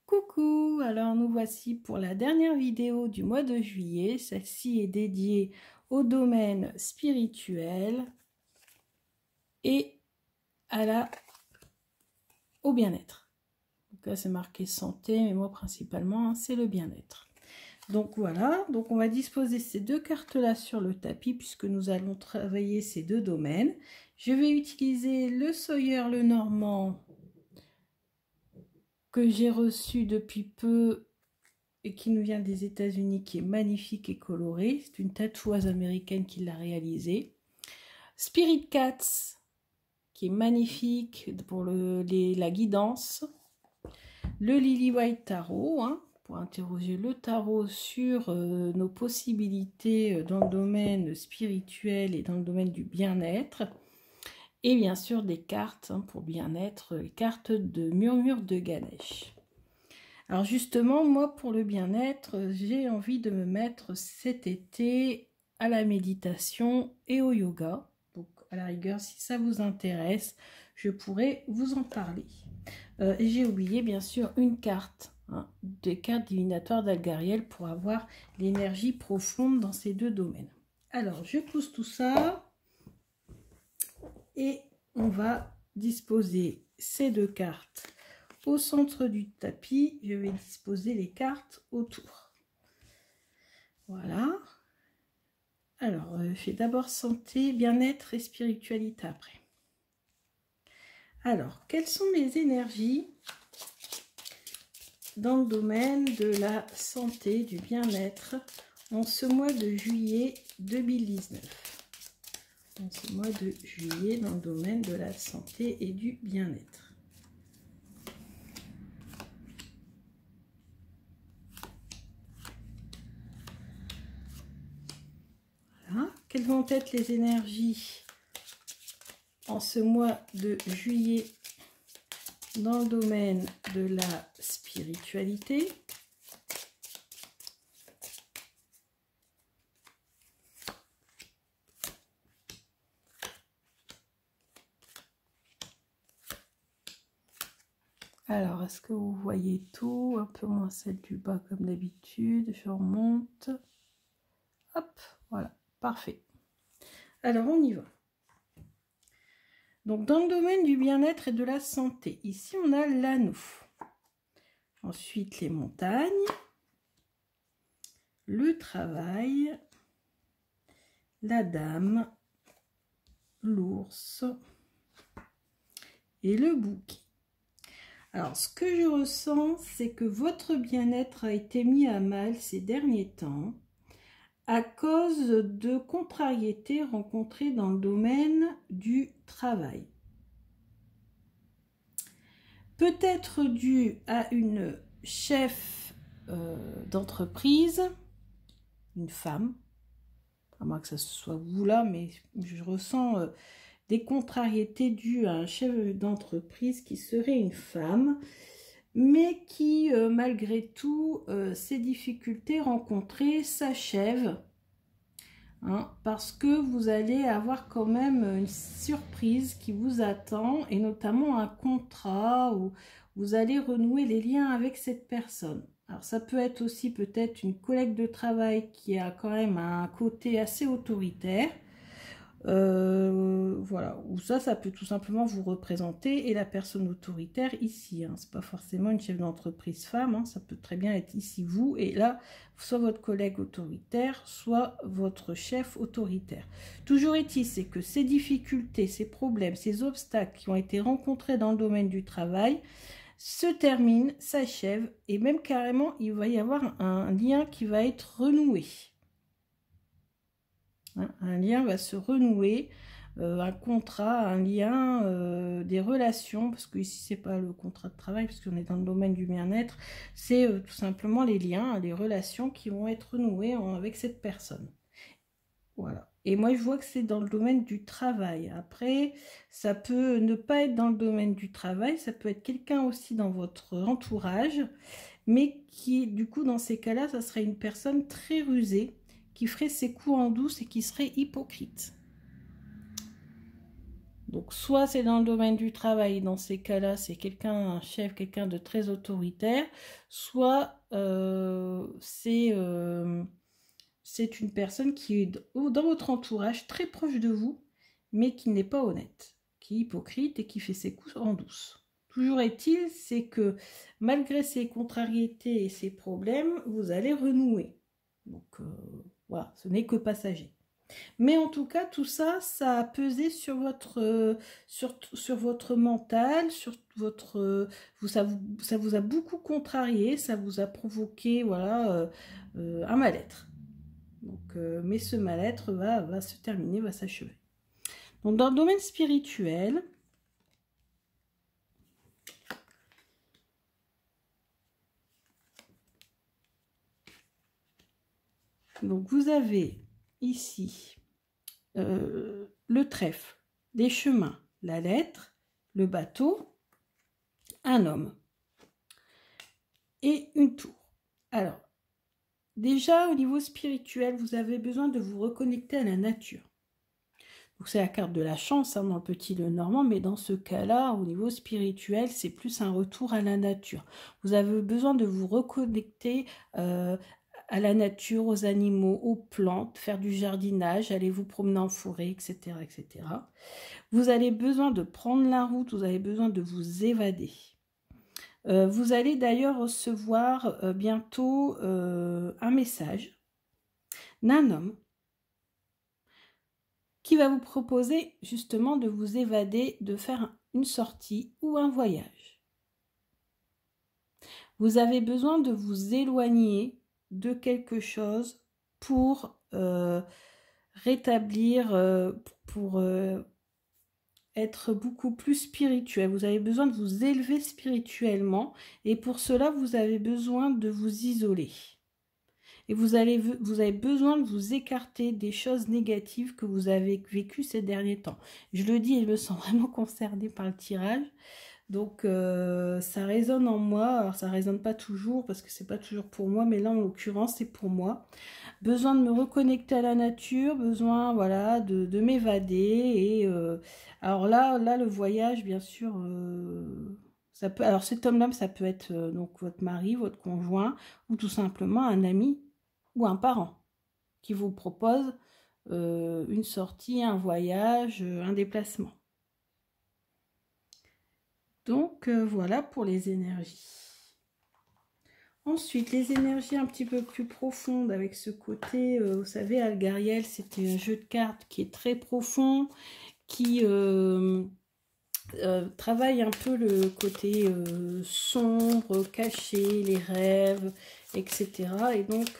Coucou, alors nous voici pour la dernière vidéo du mois de juillet. Celle-ci est dédiée au domaine spirituel et au bien-être. Donc là c'est marqué santé, mais moi principalement c'est le bien-être. Donc voilà, donc on va disposer ces deux cartes-là sur le tapis puisque nous allons travailler ces deux domaines. Je vais utiliser le Sawyer Lenormand que j'ai reçu depuis peu et qui nous vient des États-Unis, qui est magnifique et coloré. C'est une tatoueuse américaine qui l'a réalisé. Spirit Cats, qui est magnifique pour la guidance. Le Lily White Tarot, pour interroger le tarot sur nos possibilités dans le domaine spirituel et dans le domaine du bien-être. Et bien sûr des cartes pour bien-être, les cartes de Murmure de Ganesh. Alors justement, moi pour le bien-être, j'ai envie de me mettre cet été à la méditation et au yoga. Donc à la rigueur, si ça vous intéresse, je pourrais vous en parler. J'ai oublié bien sûr une carte, des cartes divinatoires d'Algariel pour avoir l'énergie profonde dans ces deux domaines. Alors je pousse tout ça. Et on va disposer ces deux cartes au centre du tapis. Je vais disposer les cartes autour. Voilà. Alors, je fais d'abord santé, bien-être et spiritualité après. Alors, quelles sont les énergies dans le domaine de la santé, du bien-être en ce mois de juillet 2019 ? En ce mois de juillet dans le domaine de la santé et du bien-être. Voilà. Quelles vont être les énergies en ce mois de juillet dans le domaine de la spiritualité ? Alors, est-ce que vous voyez tout? Un peu moins celle du bas comme d'habitude. Je remonte. Hop, voilà, parfait. Alors, on y va. Donc, dans le domaine du bien-être et de la santé, ici, on a l'anneau. Ensuite, les montagnes. Le travail. La dame. L'ours. Et le bouquet. Alors, ce que je ressens, c'est que votre bien-être a été mis à mal ces derniers temps à cause de contrariétés rencontrées dans le domaine du travail. Peut-être dû à une chef d'entreprise, une femme, à moins que ça soit vous là, mais je ressens des contrariétés dues à un chef d'entreprise qui serait une femme, mais qui, malgré tout, ces difficultés rencontrées s'achèvent, parce que vous allez avoir quand même une surprise qui vous attend, et notamment un contrat où vous allez renouer les liens avec cette personne. Alors ça peut être aussi peut-être une collègue de travail qui a quand même un côté assez autoritaire, voilà, ou ça peut tout simplement vous représenter, et la personne autoritaire ici, c'est pas forcément une chef d'entreprise femme, ça peut très bien être ici vous, et là, soit votre collègue autoritaire, soit votre chef autoritaire. Toujours est-il, c'est que ces difficultés, ces problèmes, ces obstacles qui ont été rencontrés dans le domaine du travail se terminent, s'achèvent, et même carrément, il va y avoir un lien qui va être renoué. Un lien va se renouer, un contrat, un lien, des relations, parce que ici c'est pas le contrat de travail, parce qu'on est dans le domaine du bien-être, c'est tout simplement les liens, les relations qui vont être renouées avec cette personne. Voilà. Et moi je vois que c'est dans le domaine du travail. Après, ça peut ne pas être dans le domaine du travail, ça peut être quelqu'un aussi dans votre entourage, mais qui, du coup, dans ces cas-là, ça serait une personne très rusée, qui ferait ses coups en douce et qui serait hypocrite. Donc, soit c'est dans le domaine du travail, dans ces cas-là, c'est quelqu'un, un chef, quelqu'un de très autoritaire, soit c'est une personne qui est dans votre entourage, très proche de vous, mais qui n'est pas honnête, qui est hypocrite et qui fait ses coups en douce. Toujours est-il, c'est que malgré ces contrariétés et ces problèmes, vous allez renouer. Donc voilà, ce n'est que passager. Mais en tout cas, tout ça, ça a pesé sur votre, sur votre mental, sur votre, ça vous a beaucoup contrarié, ça vous a provoqué voilà, un mal-être. Donc, mais ce mal-être va se terminer, va s'achever. Donc dans le domaine spirituel, donc vous avez ici le trèfle, des chemins, la lettre, le bateau, un homme et une tour. Alors, déjà au niveau spirituel, vous avez besoin de vous reconnecter à la nature. Donc c'est la carte de la chance hein, dans le petit Lenormand, mais dans ce cas-là, au niveau spirituel, c'est plus un retour à la nature. Vous avez besoin de vous reconnecter à la nature, aux animaux, aux plantes, faire du jardinage, aller vous promener en forêt, etc., etc. Vous avez besoin de prendre la route, vous avez besoin de vous évader. Vous allez d'ailleurs recevoir bientôt un message d'un homme qui va vous proposer justement de vous évader, de faire une sortie ou un voyage. Vous avez besoin de vous éloigner de quelque chose pour rétablir, pour être beaucoup plus spirituel. Vous avez besoin de vous élever spirituellement et pour cela, vous avez besoin de vous isoler. Et vous avez besoin de vous écarter des choses négatives que vous avez vécues ces derniers temps. Je le dis et je me sens vraiment concernée par le tirage. Donc, ça résonne en moi. Alors, ça résonne pas toujours parce que c'est pas toujours pour moi. Mais là, en l'occurrence, c'est pour moi. Besoin de me reconnecter à la nature. Besoin, voilà, de m'évader. Et alors là, le voyage, bien sûr... ça peut, alors cet homme-là, ça peut être donc votre mari, votre conjoint ou tout simplement un ami ou un parent qui vous propose une sortie, un voyage, un déplacement. Donc voilà pour les énergies. Ensuite, les énergies un petit peu plus profondes avec ce côté, vous savez, Algariel, c'était un jeu de cartes qui est très profond, qui travaille un peu le côté sombre, caché, les rêves, etc. Et donc,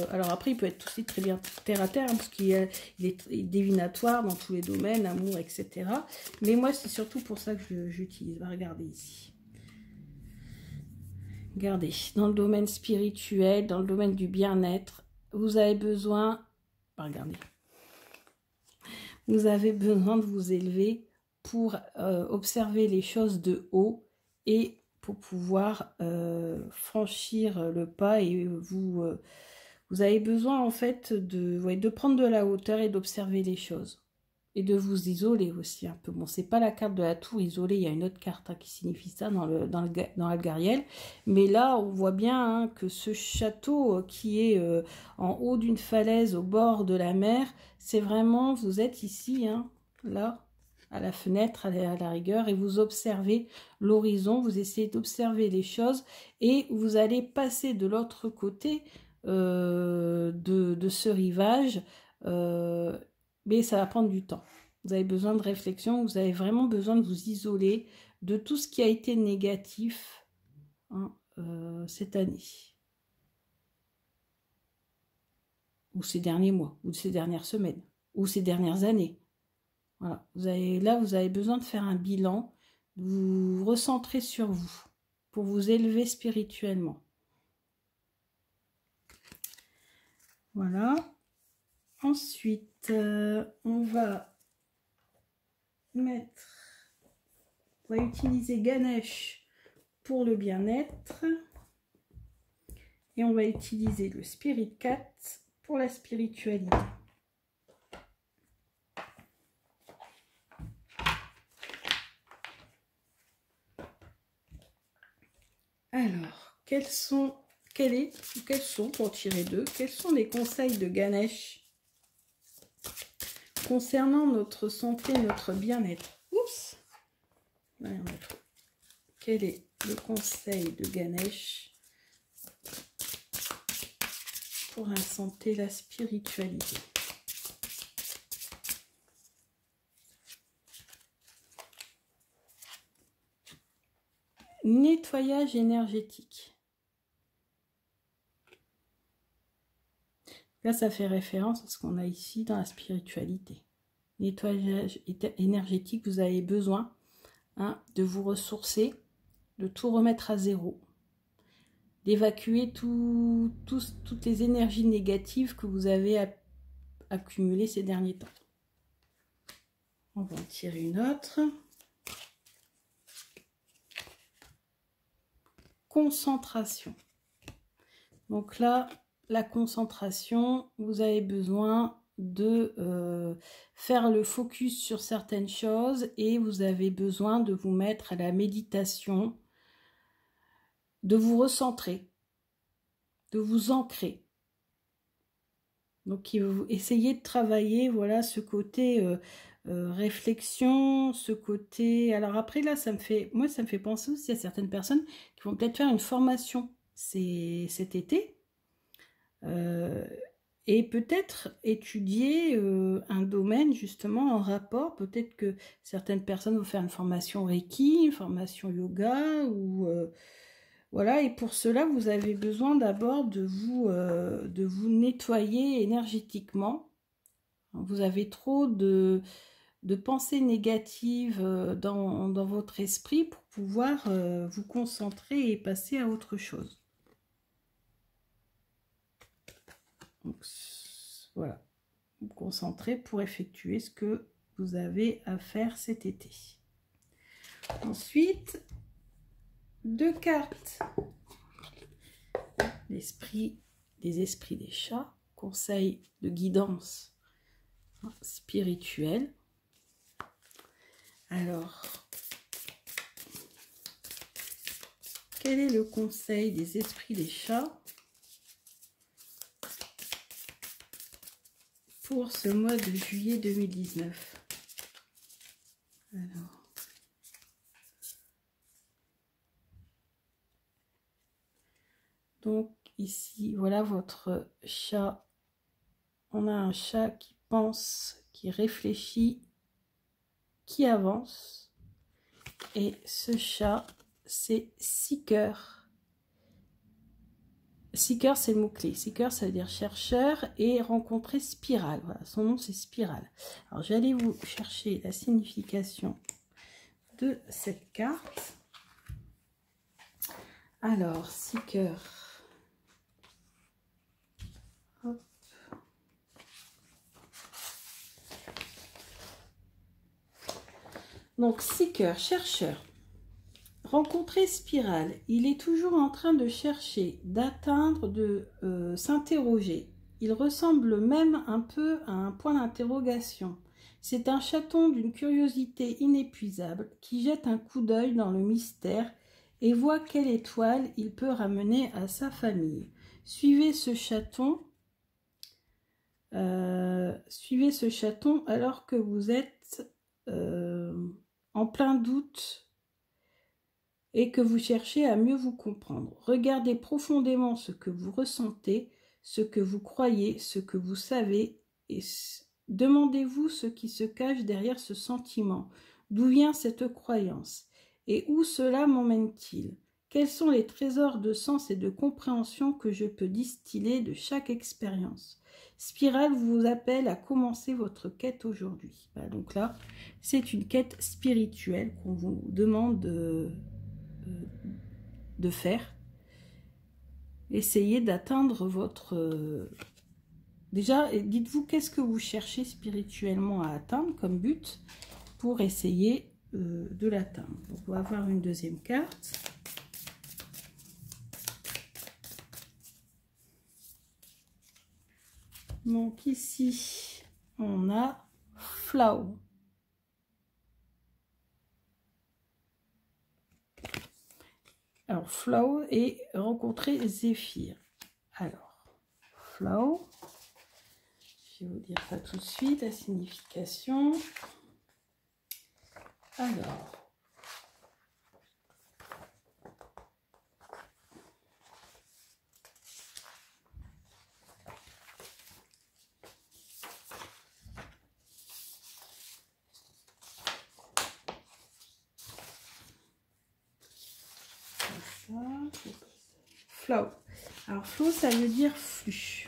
alors après, il peut être aussi très bien terre à terre, hein, parce qu'il est divinatoire dans tous les domaines, amour, etc. Mais moi, c'est surtout pour ça que j'utilise. Regardez ici. Regardez, dans le domaine spirituel, dans le domaine du bien-être, vous avez besoin... Regardez. Vous avez besoin de vous élever pour observer les choses de haut et pour pouvoir franchir le pas et vous avez besoin en fait de prendre de la hauteur et d'observer les choses et de vous isoler aussi un peu. Bon, c'est pas la carte de la tour isolée, il y a une autre carte hein, qui signifie ça dans Algariel, mais là on voit bien hein, que ce château qui est en haut d'une falaise au bord de la mer, c'est vraiment, vous êtes ici, hein, là, à la fenêtre, à la rigueur, et vous observez l'horizon, vous essayez d'observer les choses, et vous allez passer de l'autre côté de ce rivage, mais ça va prendre du temps. Vous avez besoin de réflexion, vous avez vraiment besoin de vous isoler de tout ce qui a été négatif hein, cette année. Ou ces derniers mois, ou ces dernières semaines, ou ces dernières années. Voilà. Là, vous avez besoin de faire un bilan, de vous recentrer sur vous, pour vous élever spirituellement. Voilà. Ensuite, on va utiliser Ganesh pour le bien-être. Et on va utiliser le Spirit Cat pour la spiritualité. Alors, quels sont, pour tirer deux, quels sont les conseils de Ganesh concernant notre santé, notre bien-être? Oups! Là, il y en a trop. Quel est le conseil de Ganesh pour la santé, la spiritualité? Nettoyage énergétique. Là, ça fait référence à ce qu'on a ici dans la spiritualité. Nettoyage énergétique, vous avez besoin de vous ressourcer, de tout remettre à zéro, d'évacuer toutes les énergies négatives que vous avez accumulées ces derniers temps. On va en tirer une autre. Concentration. Donc là, la concentration, vous avez besoin de faire le focus sur certaines choses et vous avez besoin de vous mettre à la méditation, de vous recentrer, de vous ancrer. Donc essayez de travailler, voilà, ce côté réflexion, ce côté... Alors après là, moi ça me fait penser aussi à certaines personnes qui vont peut-être faire une formation cet été. Et peut-être étudier un domaine justement en rapport. Peut-être que certaines personnes vont faire une formation Reiki, une formation yoga, ou voilà. Et pour cela, vous avez besoin d'abord de vous nettoyer énergétiquement. Vous avez trop de pensées négatives dans votre esprit pour pouvoir vous concentrer et passer à autre chose. Donc, voilà, vous concentrez pour effectuer ce que vous avez à faire cet été. Ensuite, 2 cartes. L'esprit des esprits des chats, conseil de guidance spirituelle. Alors, quel est le conseil des esprits des chats pour ce mois de juillet 2019? Alors, donc ici, voilà votre chat. On a un chat qui pense, qui réfléchit, qui avance. Et ce chat, c'est Seeker. Seeker, c'est le mot-clé. Seeker, ça veut dire chercheur, et rencontrer spirale. Voilà, son nom, c'est spirale. Alors, j'allais vous chercher la signification de cette carte. Alors, Seeker. Hop. Donc, Seeker, chercheur. Rencontrer spirale. Il est toujours en train de chercher, d'atteindre, de s'interroger. Il ressemble même un peu à un point d'interrogation. C'est un chaton d'une curiosité inépuisable qui jette un coup d'œil dans le mystère et voit quelle étoile il peut ramener à sa famille. Suivez ce chaton alors que vous êtes en plein doute et que vous cherchez à mieux vous comprendre. Regardez profondément ce que vous ressentez, ce que vous croyez, ce que vous savez, et demandez-vous ce qui se cache derrière ce sentiment. D'où vient cette croyance? Et où cela m'emmène-t-il? Quels sont les trésors de sens et de compréhension que je peux distiller de chaque expérience? Spirale vous appelle à commencer votre quête aujourd'hui. Voilà, donc là, c'est une quête spirituelle qu'on vous demande de faire. Essayez d'atteindre votre... Déjà, dites-vous qu'est-ce que vous cherchez spirituellement à atteindre comme but pour essayer de l'atteindre. On va avoir une deuxième carte. Donc ici, on a Flow. Alors, Flow et rencontrer Zéphyr. Alors, Flow. Je vais vous dire ça tout de suite, la signification. Alors. Flow. Alors, flow, ça veut dire flux.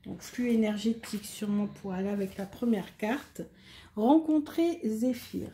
Donc, flux énergétique, sûrement pour aller avec la première carte. Rencontrer Zéphyr.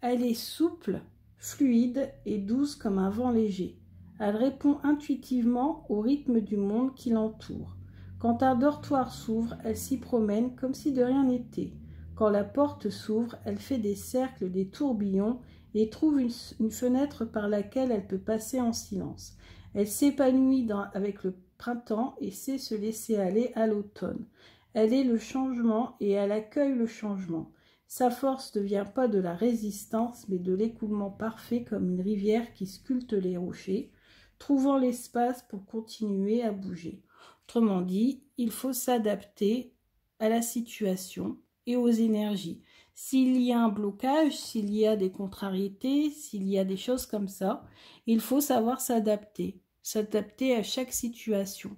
Elle est souple, fluide et douce comme un vent léger. Elle répond intuitivement au rythme du monde qui l'entoure. Quand un dortoir s'ouvre, elle s'y promène comme si de rien n'était. Quand la porte s'ouvre, elle fait des cercles, des tourbillons et trouve une fenêtre par laquelle elle peut passer en silence. Elle s'épanouit avec le printemps et sait se laisser aller à l'automne. Elle est le changement et elle accueille le changement. Sa force ne vient pas de la résistance, mais de l'écoulement parfait comme une rivière qui sculpte les rochers, trouvant l'espace pour continuer à bouger. Autrement dit, il faut s'adapter à la situation et aux énergies. S'il y a un blocage, s'il y a des contrariétés, s'il y a des choses comme ça, il faut savoir s'adapter à chaque situation.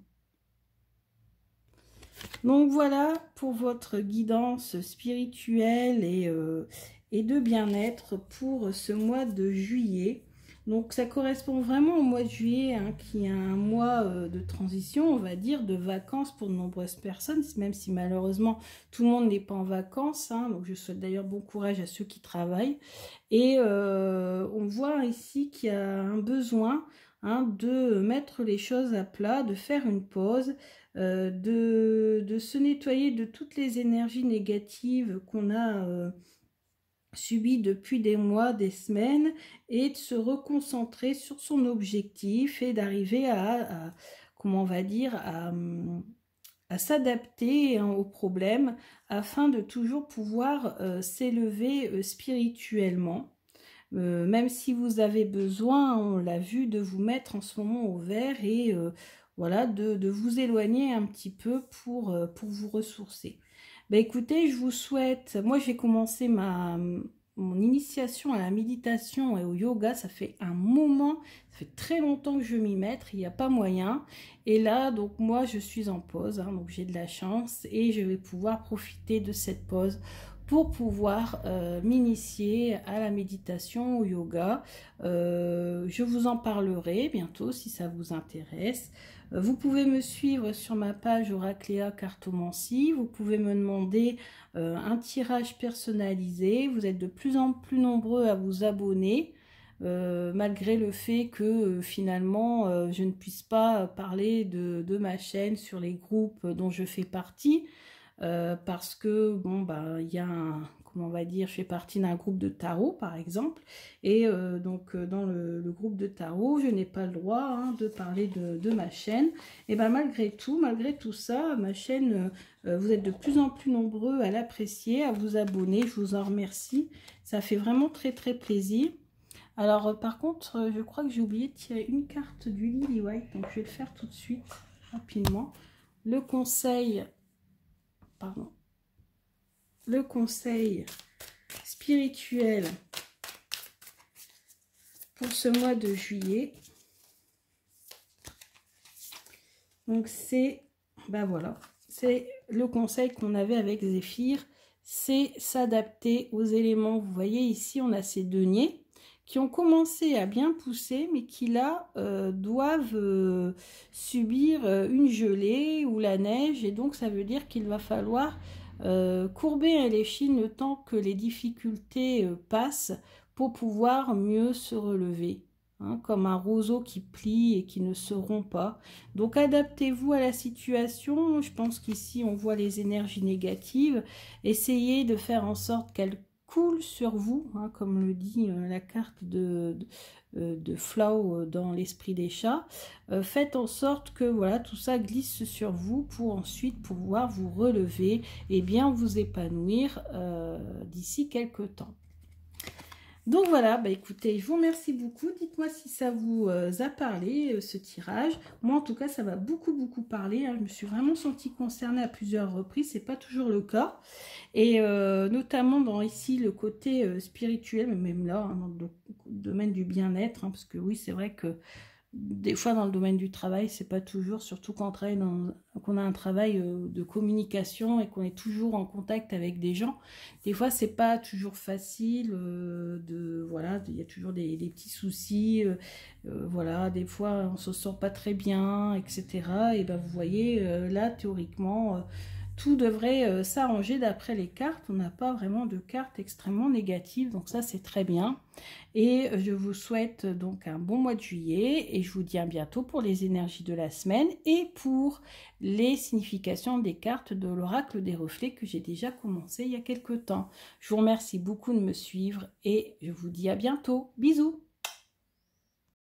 Donc voilà pour votre guidance spirituelle et de bien-être pour ce mois de juillet. Donc ça correspond vraiment au mois de juillet, hein, qui est un mois de transition, on va dire, de vacances pour de nombreuses personnes, même si malheureusement tout le monde n'est pas en vacances, hein, donc je souhaite d'ailleurs bon courage à ceux qui travaillent. Et on voit ici qu'il y a un besoin, hein, de mettre les choses à plat, de faire une pause, de se nettoyer de toutes les énergies négatives qu'on a subies depuis des mois, des semaines, et de se reconcentrer sur son objectif et d'arriver comment on va dire, à s'adapter, hein, aux problèmes afin de toujours pouvoir s'élever spirituellement. Même si vous avez besoin, on l'a vu, de vous mettre en ce moment au vert et voilà, de vous éloigner un petit peu pour vous ressourcer. Ben écoutez, je vous souhaite, moi j'ai commencé mon initiation à la méditation et au yoga, ça fait un moment, ça fait très longtemps que je m'y mets, il n'y a pas moyen. Et là, donc moi je suis en pause, hein, donc j'ai de la chance et je vais pouvoir profiter de cette pause pour pouvoir m'initier à la méditation, au yoga. Je vous en parlerai bientôt si ça vous intéresse. Vous pouvez me suivre sur ma page Oracléa Cartomancie. Vous pouvez me demander un tirage personnalisé. Vous êtes de plus en plus nombreux à vous abonner. Malgré le fait que finalement je ne puisse pas parler de ma chaîne sur les groupes dont je fais partie. Parce que bon bah il y a comment on va dire, je fais partie d'un groupe de tarot par exemple, et donc dans le groupe de tarot je n'ai pas le droit, hein, de parler de ma chaîne. Et ben malgré tout ça, ma chaîne, vous êtes de plus en plus nombreux à l'apprécier, à vous abonner, je vous en remercie, ça fait vraiment très très plaisir. Alors par contre je crois que j'ai oublié de tirer une carte du Lily White, donc je vais le faire tout de suite rapidement. Le conseil spirituel pour ce mois de juillet. Donc c'est, ben voilà, c'est le conseil qu'on avait avec Zéphyr, c'est s'adapter aux éléments. Vous voyez ici, on a ces deniers qui ont commencé à bien pousser, mais qui là doivent subir une gelée ou la neige, et donc ça veut dire qu'il va falloir courber l'échine le temps que les difficultés passent pour pouvoir mieux se relever, hein, comme un roseau qui plie et qui ne se rompt pas. Donc adaptez-vous à la situation. Je pense qu'ici on voit les énergies négatives, essayez de faire en sorte qu'elles coule sur vous, hein, comme le dit la carte de Flow dans l'esprit des chats. Faites en sorte que voilà, tout ça glisse sur vous pour ensuite pouvoir vous relever et bien vous épanouir d'ici quelques temps. Donc voilà, bah écoutez, je vous remercie beaucoup. Dites-moi si ça vous a parlé, ce tirage. Moi, en tout cas, ça m'a beaucoup parlé, hein. Je me suis vraiment sentie concernée à plusieurs reprises. C'est pas toujours le cas. Et notamment dans ici le côté spirituel, mais même là, hein, dans le domaine du bien-être, hein, parce que oui, c'est vrai que des fois dans le domaine du travail, c'est pas toujours, surtout quand qu'on a un travail de communication et qu'on est toujours en contact avec des gens. Des fois, c'est pas toujours facile voilà, il y a toujours des petits soucis, voilà, des fois on se sent pas très bien, etc. Et ben vous voyez, là théoriquement, tout devrait s'arranger d'après les cartes. On n'a pas vraiment de cartes extrêmement négatives, donc ça c'est très bien. Et je vous souhaite donc un bon mois de juillet et je vous dis à bientôt pour les énergies de la semaine et pour les significations des cartes de l'oracle des reflets que j'ai déjà commencé il y a quelques temps. Je vous remercie beaucoup de me suivre et je vous dis à bientôt. Bisous!